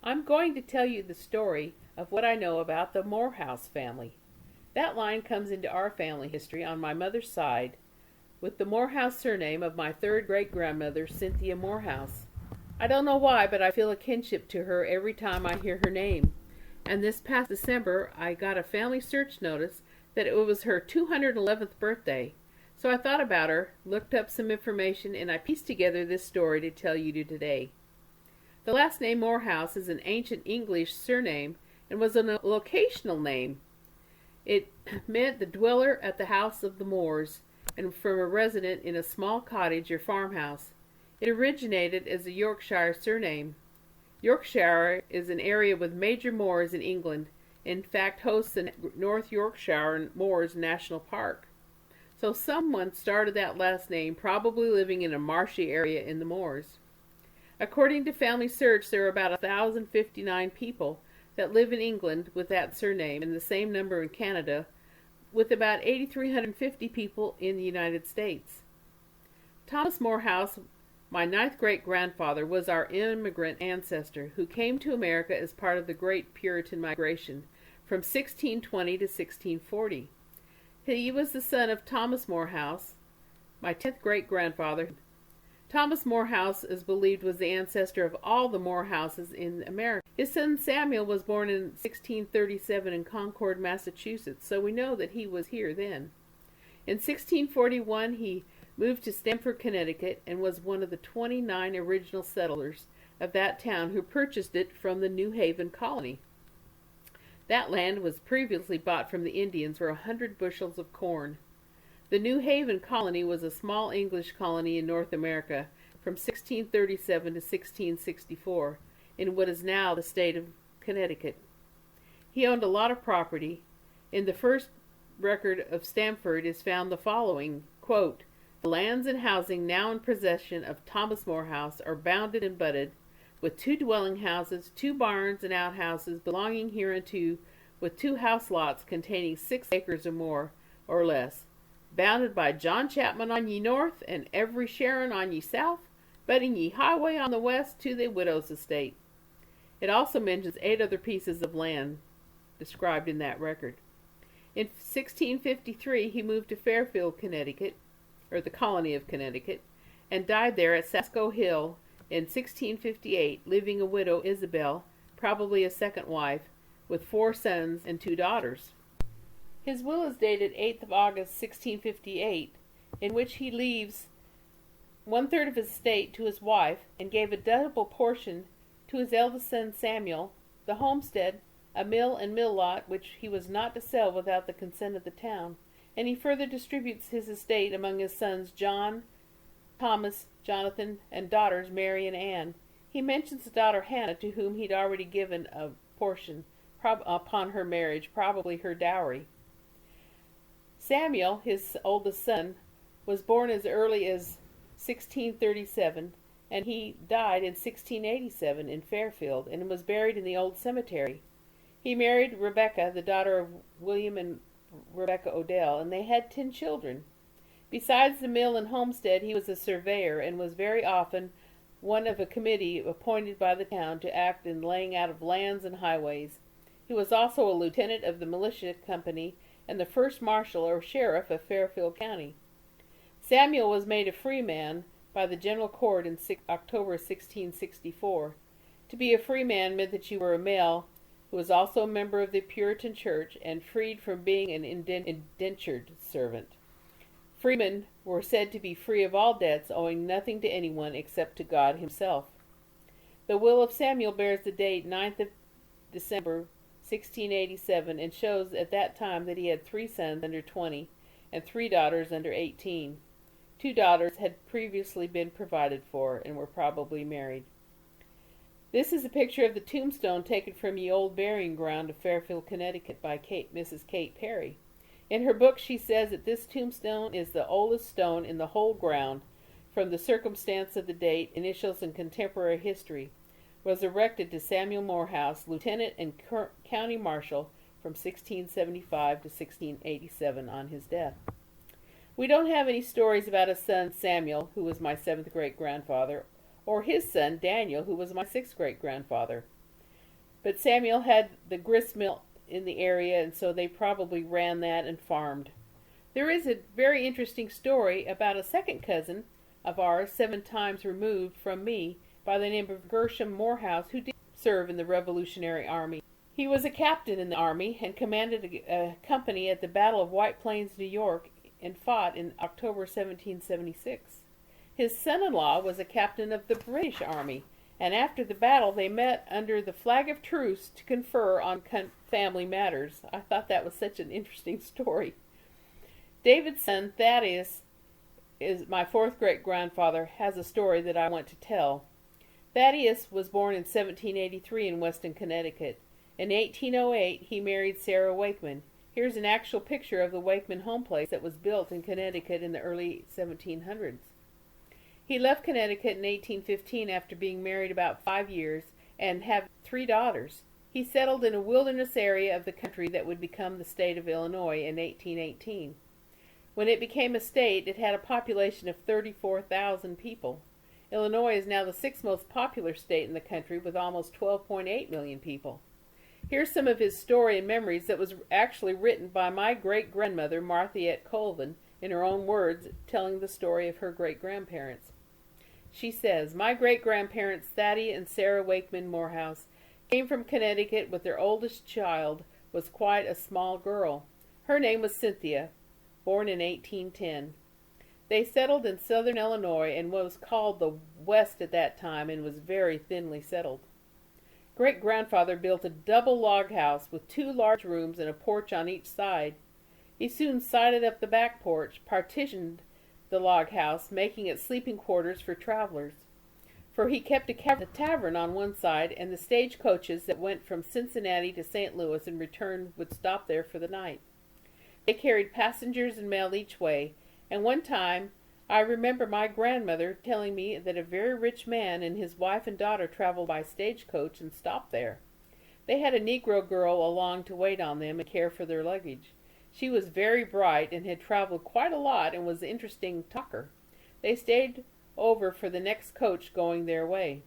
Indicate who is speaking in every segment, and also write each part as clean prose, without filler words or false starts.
Speaker 1: I'm going to tell you the story of what I know about the Morehouse family. That line comes into our family history on my mother's side with the Morehouse surname of my third great-grandmother, Cynthia Morehouse. I don't know why, but I feel a kinship to her every time I hear her name. And this past December, I got a family search notice that it was her 211th birthday. So I thought about her, looked up some information, and I pieced together this story to tell you today. The last name Morehouse is an ancient English surname and was a locational name. It meant the dweller at the house of the Moors, and from a resident in a small cottage or farmhouse. It originated as a Yorkshire surname. Yorkshire is an area with major moors in England, in fact hosts the North Yorkshire Moors National Park. So someone started that last name, probably living in a marshy area in the moors. According to Family Search, there are about 1,059 people that live in England with that surname, and the same number in Canada, with about 8,350 people in the United States. Thomas Morehouse, my ninth great-grandfather, was our immigrant ancestor who came to America as part of the Great Puritan Migration from 1620 to 1640. He was the son of Thomas Morehouse, my 10th great-grandfather. Thomas Morehouse is believed was the ancestor of all the Morehouses in America. His son Samuel was born in 1637 in Concord, Massachusetts, so we know that he was here then. In 1641 he moved to Stamford, Connecticut, and was one of the 29 original settlers of that town who purchased it from the New Haven colony. That land was previously bought from the Indians for 100 bushels of corn. The New Haven colony was a small English colony in North America from 1637 to 1664 in what is now the state of Connecticut. He owned a lot of property. In the first record of Stamford is found the following, quote, "The lands and housing now in possession of Thomas Morehouse are bounded and budded, with 2 dwelling houses, 2 barns and outhouses belonging hereunto, with 2 house lots containing 6 acres or more, or less, bounded by John Chapman on ye north, and every Sharon on ye south, budding ye highway on the west to the widow's estate." It also mentions 8 other pieces of land described in that record. In 1653 he moved to Fairfield, Connecticut, or the colony of Connecticut, and died there at Sasko Hill in 1658, leaving a widow, Isabel, probably a second wife, with 4 sons and 2 daughters. His will is dated 8th of August, 1658, in which he leaves 1/3 of his estate to his wife and gave a double portion to his eldest son Samuel, the homestead, a mill and mill lot which he was not to sell without the consent of the town, and he further distributes his estate among his sons John, Thomas, Jonathan, and daughters Mary and Anne. He mentions the daughter Hannah, to whom he'd already given a portion upon her marriage, probably her dowry. Samuel, his oldest son, was born as early as 1637, and he died in 1687 in Fairfield and was buried in the old cemetery. He married Rebecca, the daughter of William and Rebecca Odell, and they had 10 children. Besides the mill and homestead, he was a surveyor and was very often one of a committee appointed by the town to act in laying out of lands and highways. He was also a lieutenant of the militia company and the first marshal or sheriff of Fairfield County. Samuel was made a freeman by the General Court in October 1664. To be a freeman meant that you were a male who was also a member of the Puritan Church and freed from being an indentured servant. Freemen were said to be free of all debts, owing nothing to anyone except to God himself. The will of Samuel bears the date 9th of December 1687 and shows at that time that he had 3 sons under 20 and 3 daughters under 18. 2 daughters had previously been provided for and were probably married. This is a picture of the tombstone taken from the old burying ground of Fairfield, Connecticut by Mrs. Kate Perry. In her book she says that this tombstone is the oldest stone in the whole ground, from the circumstance of the date, initials, and contemporary history, was erected to Samuel Morehouse, lieutenant and county marshal, from 1675 to 1687 on his death. We don't have any stories about his son Samuel, who was my 7th great-grandfather, or his son Daniel, who was my 6th great-grandfather. But Samuel had the grist mill in the area, and so they probably ran that and farmed. There is a very interesting story about a second cousin of ours, 7 times removed from me, by the name of Gershom Morehouse, who did serve in the Revolutionary Army. He was a captain in the Army and commanded a company at the Battle of White Plains, New York, and fought in October 1776. His son-in-law was a captain of the British Army, and after the battle they met under the flag of truce to confer on family matters. I thought that was such an interesting story. David's son, Thaddeus, is my 4th great-grandfather, has a story that I want to tell. Thaddeus was born in 1783 in Weston, Connecticut. In 1808, he married Sarah Wakeman. Here's an actual picture of the Wakeman home place that was built in Connecticut in the early 1700s. He left Connecticut in 1815 after being married about 5 years and having 3 daughters. He settled in a wilderness area of the country that would become the state of Illinois in 1818. When it became a state, it had a population of 34,000 people. Illinois is now the 6th most popular state in the country with almost 12.8 million people. Here's some of his story and memories that was actually written by my great-grandmother, Marthiette Colvin, in her own words, telling the story of her great-grandparents. She says, "My great-grandparents, Thaddeus and Sarah Wakeman Morehouse, came from Connecticut with their oldest child, was quite a small girl. Her name was Cynthia, born in 1810. They settled in southern Illinois and what was called the West at that time and was very thinly settled. Great-grandfather built a double log house with 2 large rooms and a porch on each side. He soon sided up the back porch, partitioned the log house, making it sleeping quarters for travelers. For he kept a tavern on one side, and the stage coaches that went from Cincinnati to St. Louis and returned would stop there for the night. They carried passengers and mail each way, and one time I remember my grandmother telling me that a very rich man and his wife and daughter traveled by stagecoach and stopped there. They had a Negro girl along to wait on them and care for their luggage. She was very bright and had traveled quite a lot and was an interesting talker. They stayed over for the next coach going their way.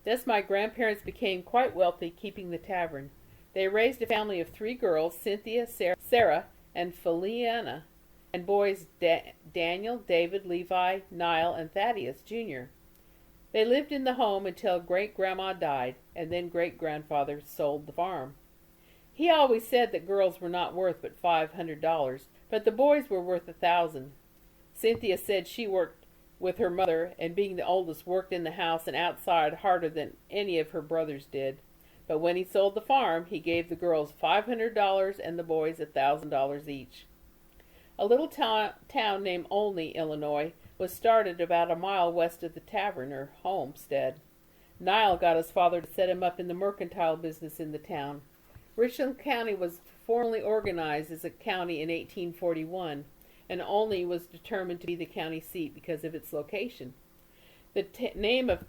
Speaker 1: Thus my grandparents became quite wealthy, keeping the tavern. They raised a family of 3 girls, Cynthia, Sarah, and Philiana, and boys Daniel, David, Levi, Niall, and Thaddeus Jr. They lived in the home until great-grandma died, and then great-grandfather sold the farm. He always said that girls were not worth but $500, but the boys were worth $1,000. Cynthia said she worked with her mother, and being the oldest, worked in the house and outside harder than any of her brothers did. But when he sold the farm, he gave the girls $500 and the boys $1,000 each. A little town named Olney, Illinois, was started about a mile west of the tavern or homestead. Niall got his father to set him up in the mercantile business in the town. Richland County was formally organized as a county in 1841, and Olney was determined to be the county seat because of its location. The name of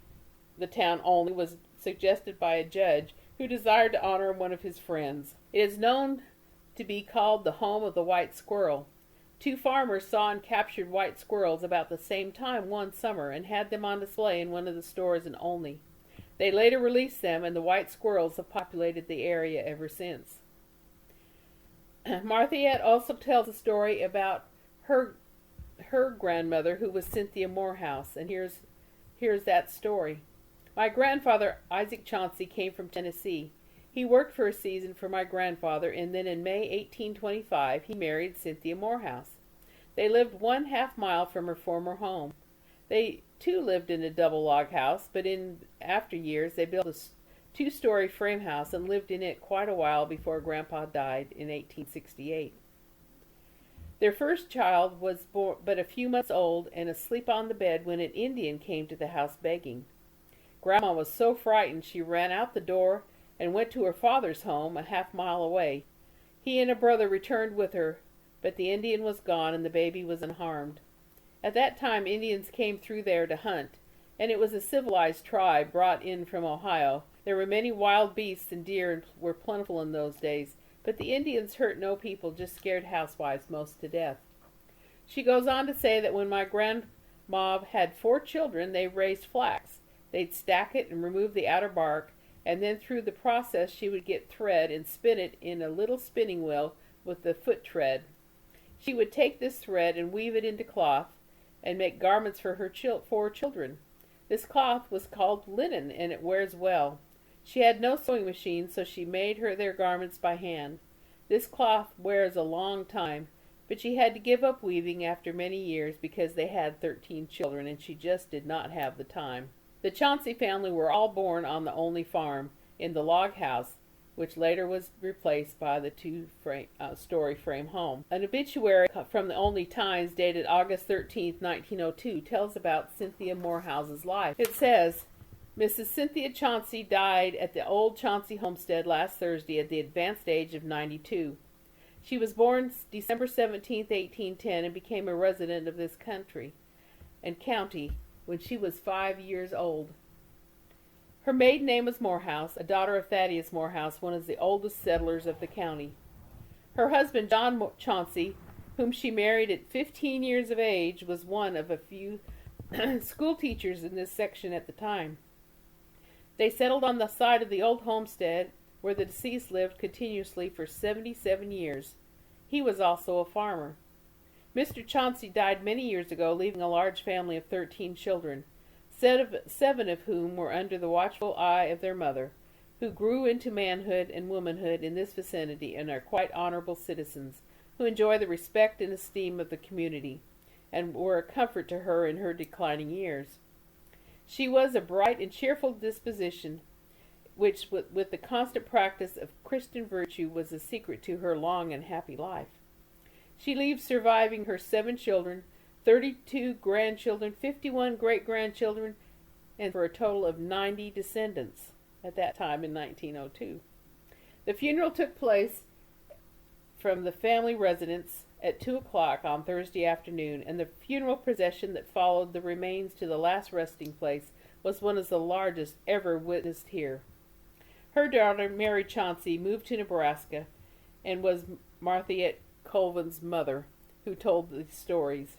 Speaker 1: the town Olney was suggested by a judge who desired to honor one of his friends. It is known to be called the home of the white squirrel. 2 farmers saw and captured white squirrels about the same time one summer and had them on display in one of the stores in Olney. They later released them, and the white squirrels have populated the area ever since. Marthiette also tells a story about her grandmother, who was Cynthia Morehouse, and here's that story. My grandfather, Isaac Chauncy, came from Tennessee. He worked for a season for my grandfather, and then in May 1825 he married Cynthia Morehouse. They lived 1/2 mile from her former home. They too lived in a double log house, but in after years they built a 2-story frame house and lived in it quite a while before Grandpa died in 1868. Their first child was but a few months old and asleep on the bed when an Indian came to the house begging. Grandma was so frightened she ran out the door and went to her father's home 1/2 mile away. He and a brother returned with her, but the Indian was gone and the baby was unharmed. At that time Indians came through there to hunt, and it was a civilized tribe brought in from Ohio. There were many wild beasts and deer were plentiful in those days, but the Indians hurt no people, just scared housewives most to death. She goes on to say that when my grandma had 4 children, they raised flax. They'd stack it and remove the outer bark, and then through the process she would get thread and spin it in a little spinning wheel with the foot tread. She would take this thread and weave it into cloth and make garments for her four children. This cloth was called linen, and it wears well. She had no sewing machine, so she made their garments by hand. This cloth wears a long time, but she had to give up weaving after many years because they had 13 children, and she just did not have the time. The Chauncy family were all born on the Olney farm in the log house, which later was replaced by the two-story frame home. An obituary from the Olney Times dated August 13, 1902, tells about Cynthia Morehouse's life. It says, Mrs. Cynthia Chauncy died at the old Chauncy homestead last Thursday at the advanced age of 92. She was born December 17, 1810, and became a resident of this country and county when she was 5 years old. Her maiden name was Morehouse, a daughter of Thaddeus Morehouse, one of the oldest settlers of the county. Her husband, John Chauncy, whom she married at 15 years of age, was one of a few school teachers in this section at the time. They settled on the site of the old homestead where the deceased lived continuously for 77 years. He was also a farmer. Mr. Chauncy died many years ago, leaving a large family of 13 children, 7 of whom were under the watchful eye of their mother, who grew into manhood and womanhood in this vicinity and are quite honorable citizens, who enjoy the respect and esteem of the community, and were a comfort to her in her declining years. She was a bright and cheerful disposition, which, with the constant practice of Christian virtue, was the secret to her long and happy life. She leaves surviving her 7 children, 32 grandchildren, 51 great-grandchildren, and for a total of 90 descendants at that time in 1902. The funeral took place from the family residence at 2 o'clock on Thursday afternoon, and the funeral procession that followed the remains to the last resting place was one of the largest ever witnessed here. Her daughter, Mary Chauncy, moved to Nebraska and was Martha Colvin's mother, who told these stories.